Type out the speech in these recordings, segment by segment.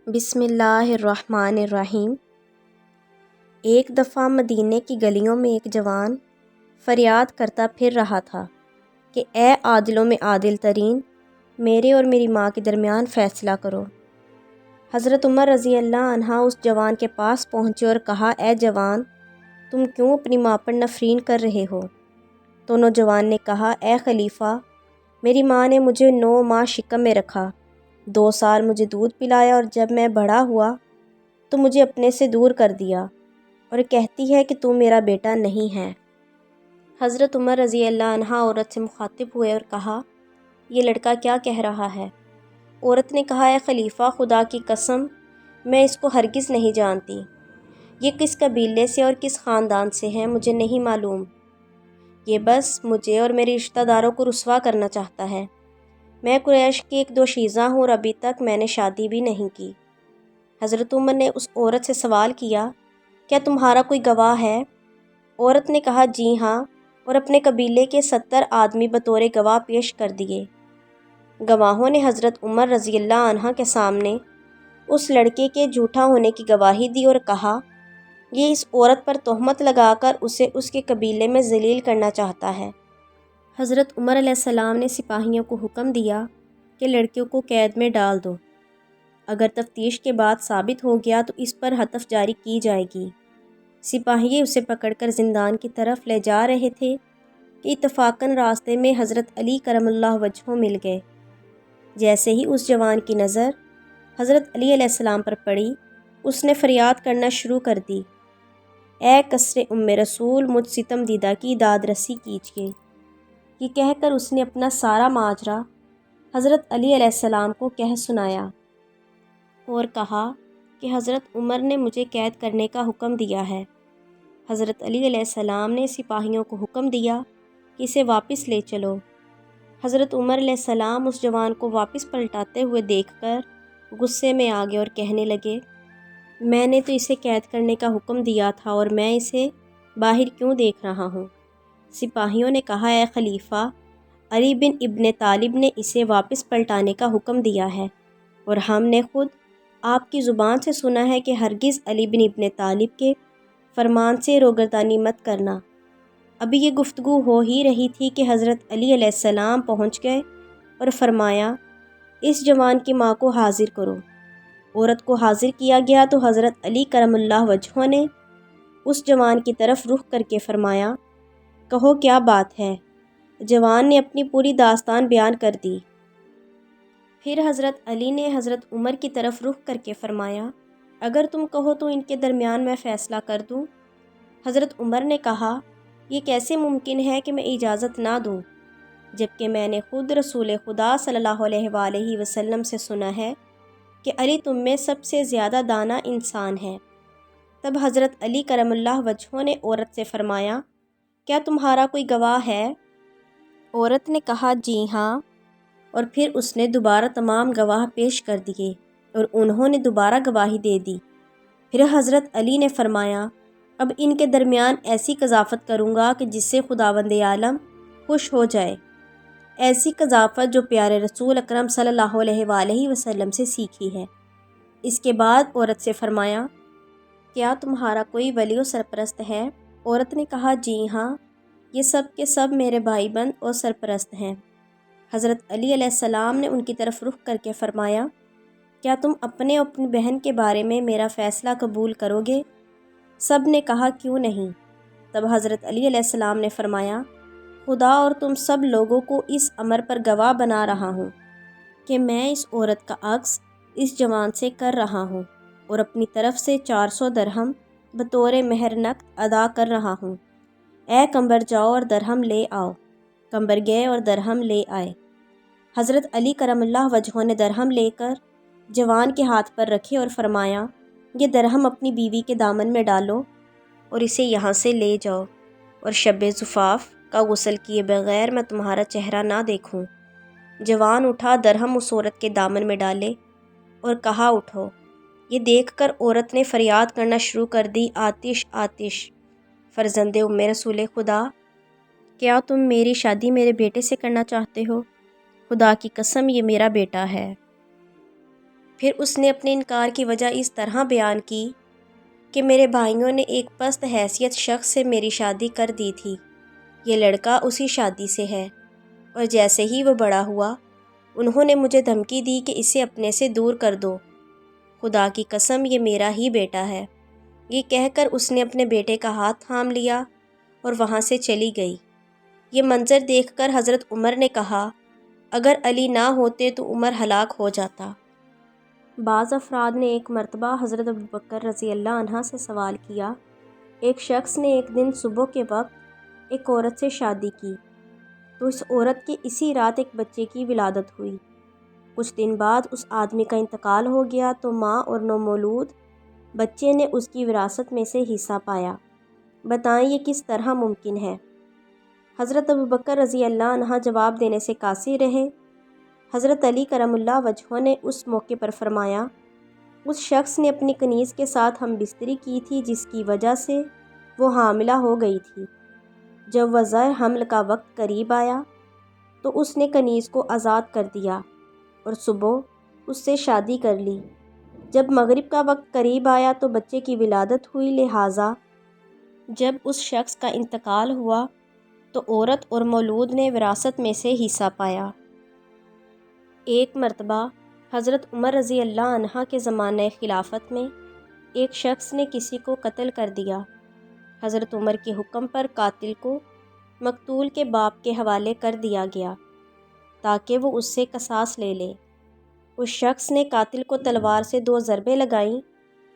بسم اللہ الرحمن الرحیم۔ ایک دفعہ مدینے کی گلیوں میں ایک جوان فریاد کرتا پھر رہا تھا کہ اے عادلوں میں عادل ترین، میرے اور میری ماں کے درمیان فیصلہ کرو۔ حضرت عمر رضی اللہ عنہ اس جوان کے پاس پہنچے اور کہا، اے جوان، تم کیوں اپنی ماں پر نفرین کر رہے ہو؟ تو نوجوان نے کہا، اے خلیفہ، میری ماں نے مجھے 9 ماہ شکم میں رکھا، 2 سال مجھے دودھ پلایا، اور جب میں بڑا ہوا تو مجھے اپنے سے دور کر دیا اور کہتی ہے کہ تو میرا بیٹا نہیں ہے۔ حضرت عمر رضی اللہ عنہ عورت سے مخاطب ہوئے اور کہا، یہ لڑکا کیا کہہ رہا ہے؟ عورت نے کہا، اے خلیفہ، خدا کی قسم، میں اس کو ہرگز نہیں جانتی۔ یہ کس قبیلے سے اور کس خاندان سے ہے مجھے نہیں معلوم۔ یہ بس مجھے اور میرے رشتہ داروں کو رسوا کرنا چاہتا ہے۔ میں قریش کی ایک دوشیزہ ہوں اور ابھی تک میں نے شادی بھی نہیں کی۔ حضرت عمر نے اس عورت سے سوال کیا، کیا تمہارا کوئی گواہ ہے؟ عورت نے کہا، جی ہاں، اور اپنے قبیلے کے 70 آدمی بطور گواہ پیش کر دیے۔ گواہوں نے حضرت عمر رضی اللہ عنہ کے سامنے اس لڑکے کے جھوٹا ہونے کی گواہی دی اور کہا، یہ اس عورت پر تہمت لگا کر اسے اس کے قبیلے میں ذلیل کرنا چاہتا ہے۔ حضرت عمر علیہ السلام نے سپاہیوں کو حکم دیا کہ لڑکیوں کو قید میں ڈال دو۔ اگر تفتیش کے بعد ثابت ہو گیا تو اس پر حتف جاری کی جائے گی۔ سپاہی اسے پکڑ کر زندان کی طرف لے جا رہے تھے کہ اتفاقاً راستے میں حضرت علی کرم اللہ وجہہ مل گئے۔ جیسے ہی اس جوان کی نظر حضرت علی علیہ السلام پر پڑی، اس نے فریاد کرنا شروع کر دی، اے قصر رسول، مجھ ستم دیدہ کی داد رسی کیجیے۔ یہ کہہ کر اس نے اپنا سارا ماجرا حضرت علی علیہ السلام کو کہہ سنایا اور کہا کہ حضرت عمر نے مجھے قید کرنے کا حکم دیا ہے۔ حضرت علی علیہ السلام نے سپاہیوں کو حکم دیا کہ اسے واپس لے چلو۔ حضرت عمر علیہ السلام اس جوان کو واپس پلٹاتے ہوئے دیکھ کر غصے میں آ گئے اور کہنے لگے، میں نے تو اسے قید کرنے کا حکم دیا تھا اور میں اسے باہر کیوں دیکھ رہا ہوں؟ سپاہیوں نے کہا، اے خلیفہ، علی بن ابن طالب نے اسے واپس پلٹانے کا حکم دیا ہے، اور ہم نے خود آپ کی زبان سے سنا ہے کہ ہرگز علی بن ابن طالب کے فرمان سے روگردانی مت کرنا۔ ابھی یہ گفتگو ہو ہی رہی تھی کہ حضرت علی علیہ السلام پہنچ گئے اور فرمایا، اس جوان کی ماں کو حاضر کرو۔ عورت کو حاضر کیا گیا تو حضرت علی کرم اللہ وجہہ نے اس جوان کی طرف رخ کر کے فرمایا، کہو کیا بات ہے؟ جوان نے اپنی پوری داستان بیان کر دی۔ پھر حضرت علی نے حضرت عمر کی طرف رخ کر کے فرمایا، اگر تم کہو تو ان کے درمیان میں فیصلہ کر دوں۔ حضرت عمر نے کہا، یہ کیسے ممکن ہے کہ میں اجازت نہ دوں، جبکہ میں نے خود رسول خدا صلی اللہ علیہ وآلہ وسلم سے سنا ہے کہ علی تم میں سب سے زیادہ دانا انسان ہے۔ تب حضرت علی کرم اللہ وجہہ نے عورت سے فرمایا، کیا تمہارا کوئی گواہ ہے؟ عورت نے کہا، جی ہاں، اور پھر اس نے دوبارہ تمام گواہ پیش کر دیے اور انہوں نے دوبارہ گواہی دے دی۔ پھر حضرت علی نے فرمایا، اب ان کے درمیان ایسی قذافت کروں گا کہ جس سے خداوند عالم خوش ہو جائے، ایسی قذافت جو پیارے رسول اکرم صلی اللہ علیہ وآلہ وسلم سے سیکھی ہے۔ اس کے بعد عورت سے فرمایا، کیا تمہارا کوئی ولی و سرپرست ہے؟ عورت نے کہا، جی ہاں، یہ سب کے سب میرے بھائی بند اور سرپرست ہیں۔ حضرت علی علیہ السلام نے ان کی طرف رخ کر کے فرمایا، کیا تم اپنے اور اپنی بہن کے بارے میں میرا فیصلہ قبول کرو گے؟ سب نے کہا، کیوں نہیں؟ تب حضرت علی علیہ السلام نے فرمایا، خدا اور تم سب لوگوں کو اس امر پر گواہ بنا رہا ہوں کہ میں اس عورت کا عکس اس جوان سے کر رہا ہوں اور اپنی طرف سے 400 درہم بطور مہر نقد ادا کر رہا ہوں۔ اے قمبر، جاؤ اور درہم لے آؤ۔ قمبر گئے اور درہم لے آئے۔ حضرت علی کرم اللہ وجہہ نے درہم لے کر جوان کے ہاتھ پر رکھے اور فرمایا، یہ درہم اپنی بیوی کے دامن میں ڈالو اور اسے یہاں سے لے جاؤ، اور شب زفاف کا غسل کیے بغیر میں تمہارا چہرہ نہ دیکھوں۔ جوان اٹھا، درہم اس عورت کے دامن میں ڈالے اور کہا، اٹھو۔ یہ دیکھ کر عورت نے فریاد کرنا شروع کر دی، آتش آتش! فرزند رسول خدا، کیا تم میری شادی میرے بیٹے سے کرنا چاہتے ہو؟ خدا کی قسم، یہ میرا بیٹا ہے۔ پھر اس نے اپنے انکار کی وجہ اس طرح بیان کی کہ میرے بھائیوں نے ایک پست حیثیت شخص سے میری شادی کر دی تھی، یہ لڑکا اسی شادی سے ہے، اور جیسے ہی وہ بڑا ہوا انہوں نے مجھے دھمکی دی کہ اسے اپنے سے دور کر دو، خدا کی قسم یہ میرا ہی بیٹا ہے۔ یہ کہہ کر اس نے اپنے بیٹے کا ہاتھ تھام لیا اور وہاں سے چلی گئی۔ یہ منظر دیکھ کر حضرت عمر نے کہا، اگر علی نہ ہوتے تو عمر ہلاک ہو جاتا۔ بعض افراد نے ایک مرتبہ حضرت ابوبکر رضی اللہ عنہ سے سوال کیا، ایک شخص نے ایک دن صبح کے وقت ایک عورت سے شادی کی تو اس عورت کے اسی رات ایک بچے کی ولادت ہوئی۔ کچھ دن بعد اس آدمی کا انتقال ہو گیا تو ماں اور نومولود بچے نے اس کی وراثت میں سے حصہ پایا۔ بتائیں یہ کس طرح ممکن ہے؟ حضرت ابوبکر رضی اللہ عنہ جواب دینے سے قاصر رہے۔ حضرت علی کرم اللہ وجہہ نے اس موقع پر فرمایا، اس شخص نے اپنی کنیز کے ساتھ ہم بستری کی تھی جس کی وجہ سے وہ حاملہ ہو گئی تھی۔ جب وضع حمل کا وقت قریب آیا تو اس نے کنیز کو آزاد کر دیا اور صبح اس سے شادی کر لی۔ جب مغرب کا وقت قریب آیا تو بچے کی ولادت ہوئی، لہٰذا جب اس شخص کا انتقال ہوا تو عورت اور مولود نے وراثت میں سے حصہ پایا۔ ایک مرتبہ حضرت عمر رضی اللہ عنہ کے زمانہ خلافت میں ایک شخص نے کسی کو قتل کر دیا۔ حضرت عمر کے حکم پر قاتل کو مقتول کے باپ کے حوالے کر دیا گیا تاکہ وہ اس سے قصاص لے لے۔ اس شخص نے قاتل کو تلوار سے 2 ضربیں لگائیں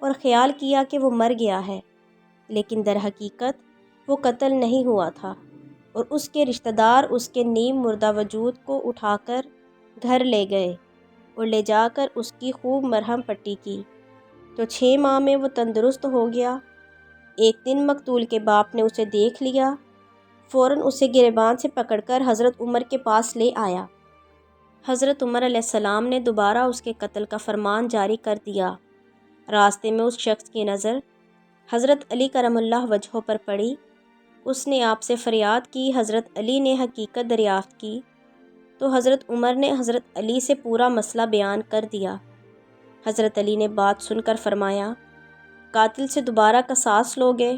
اور خیال کیا کہ وہ مر گیا ہے، لیکن در حقیقت وہ قتل نہیں ہوا تھا، اور اس کے رشتہ دار اس کے نیم مردہ وجود کو اٹھا کر گھر لے گئے اور لے جا کر اس کی خوب مرہم پٹی کی تو 6 ماہ میں وہ تندرست ہو گیا۔ ایک دن مقتول کے باپ نے اسے دیکھ لیا، فوراً اسے گریبان سے پکڑ کر حضرت عمر کے پاس لے آیا۔ حضرت عمر علیہ السلام نے دوبارہ اس کے قتل کا فرمان جاری کر دیا۔ راستے میں اس شخص کی نظر حضرت علی کرم اللہ وجہہ پر پڑی۔ اس نے آپ سے فریاد کی۔ حضرت علی نے حقیقت دریافت کی تو حضرت عمر نے حضرت علی سے پورا مسئلہ بیان کر دیا۔ حضرت علی نے بات سن کر فرمایا، قاتل سے دوبارہ قصاص لوگے؟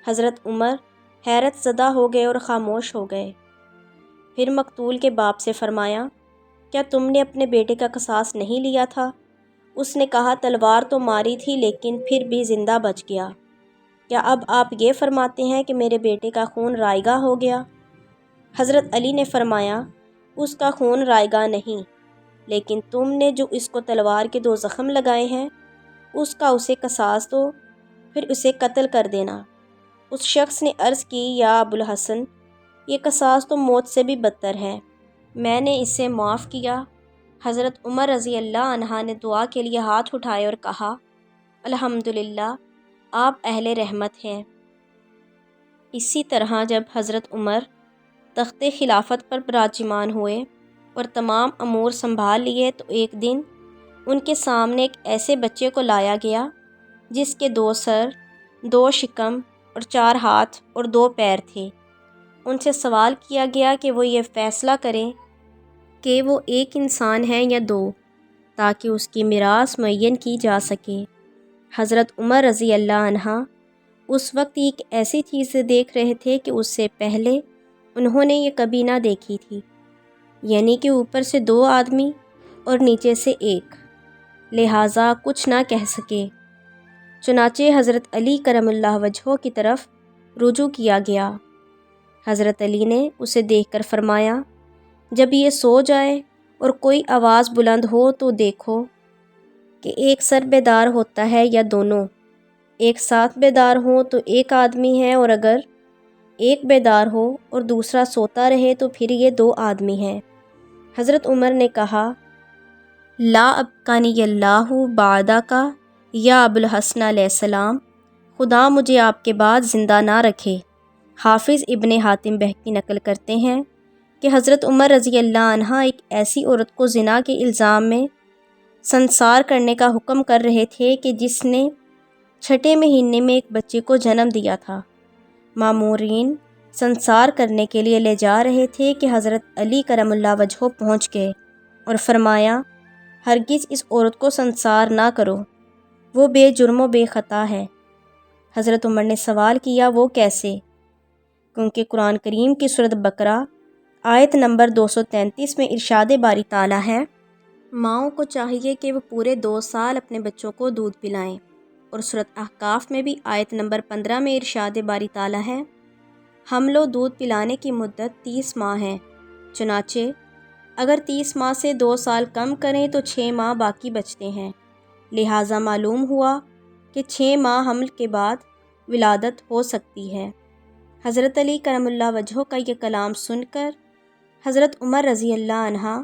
حضرت عمر حیرت زدہ ہو گئے اور خاموش ہو گئے۔ پھر مقتول کے باپ سے فرمایا، کیا تم نے اپنے بیٹے کا قصاص نہیں لیا تھا؟ اس نے کہا، تلوار تو ماری تھی لیکن پھر بھی زندہ بچ گیا۔ کیا اب آپ یہ فرماتے ہیں کہ میرے بیٹے کا خون رائگاں ہو گیا؟ حضرت علی نے فرمایا، اس کا خون رائگاں نہیں، لیکن تم نے جو اس کو تلوار کے 2 زخم لگائے ہیں اس کا اسے قصاص دو، پھر اسے قتل کر دینا۔ اس شخص نے عرض کی، یا ابوالحسن، یہ قصاص تو موت سے بھی بدتر ہے، میں نے اسے معاف کیا۔ حضرت عمر رضی اللہ عنہ نے دعا کے لیے ہاتھ اٹھائے اور کہا، الحمدللہ، آپ اہل رحمت ہیں۔ اسی طرح جب حضرت عمر تخت خلافت پر براجمان ہوئے اور تمام امور سنبھال لیے تو ایک دن ان کے سامنے ایک ایسے بچے کو لایا گیا جس کے 2 سر، 2 شکم اور 4 ہاتھ اور 2 پیر تھے۔ ان سے سوال کیا گیا کہ وہ یہ فیصلہ کریں کہ وہ ایک انسان ہے یا 2 تاکہ اس کی میراث معین کی جا سکے۔ حضرت عمر رضی اللہ عنہ اس وقت ایک ایسی چیز دیکھ رہے تھے کہ اس سے پہلے انہوں نے یہ کبھی نہ دیکھی تھی، یعنی کہ اوپر سے 2 آدمی اور نیچے سے 1، لہٰذا کچھ نہ کہہ سکے۔ چنانچہ حضرت علی کرم اللہ وجہہ کی طرف رجوع کیا گیا۔ حضرت علی نے اسے دیکھ کر فرمایا، جب یہ سو جائے اور کوئی آواز بلند ہو تو دیکھو کہ ایک سر بیدار ہوتا ہے یا دونوں، ایک ساتھ بیدار ہوں تو 1 آدمی ہے، اور اگر ایک بیدار ہو اور دوسرا سوتا رہے تو پھر یہ 2 آدمی ہیں۔ حضرت عمر نے کہا، لا ابقانی اللہ بعدہ کا یا ابوالحسن علیہ السلام، خدا مجھے آپ کے بعد زندہ نہ رکھے۔ حافظ ابن حاتم بہقی نقل کرتے ہیں کہ حضرت عمر رضی اللہ عنہ ایک ایسی عورت کو زنا کے الزام میں سنسار کرنے کا حکم کر رہے تھے کہ جس نے 6 مہینے میں ایک بچے کو جنم دیا تھا۔ مامورین سنسار کرنے کے لیے لے جا رہے تھے کہ حضرت علی کرم اللہ وجہہ پہنچ گئے اور فرمایا، ہرگز اس عورت کو سنسار نہ کرو، وہ بے جرم و بے خطا ہے۔ حضرت عمر نے سوال کیا وہ کیسے؟ کیونکہ قرآن کریم کی سورۃ بقرہ آیت نمبر 233 میں ارشاد باری تعالیٰ ہے، ماؤں کو چاہیے کہ وہ پورے 2 سال اپنے بچوں کو دودھ پلائیں، اور سورۃ احقاف میں بھی آیت نمبر 15 میں ارشاد باری تعالیٰ ہے، حمل و دودھ پلانے کی مدت 30 ماہ ہے، چنانچہ اگر 30 ماہ سے 2 سال کم کریں تو 6 ماہ باقی بچتے ہیں، لہٰذا معلوم ہوا کہ 6 ماہ حمل کے بعد ولادت ہو سکتی ہے۔ حضرت علی کرم اللہ وجہہ کا یہ کلام سن کر حضرت عمر رضی اللہ عنہ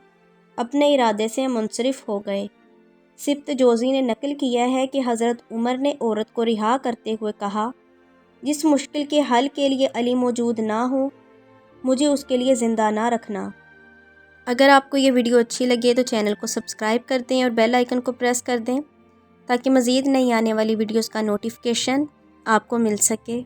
اپنے ارادے سے منصرف ہو گئے۔ سبت جوزی نے نقل کیا ہے کہ حضرت عمر نے عورت کو رہا کرتے ہوئے کہا، جس مشکل کے حل کے لیے علی موجود نہ ہو مجھے اس کے لیے زندہ نہ رکھنا۔ اگر آپ کو یہ ویڈیو اچھی لگے تو چینل کو سبسکرائب کر دیں اور بیل آئیکن کو پریس کر دیں تاکہ مزید نئی آنے والی ویڈیوز کا نوٹیفیکیشن آپ کو مل سکے۔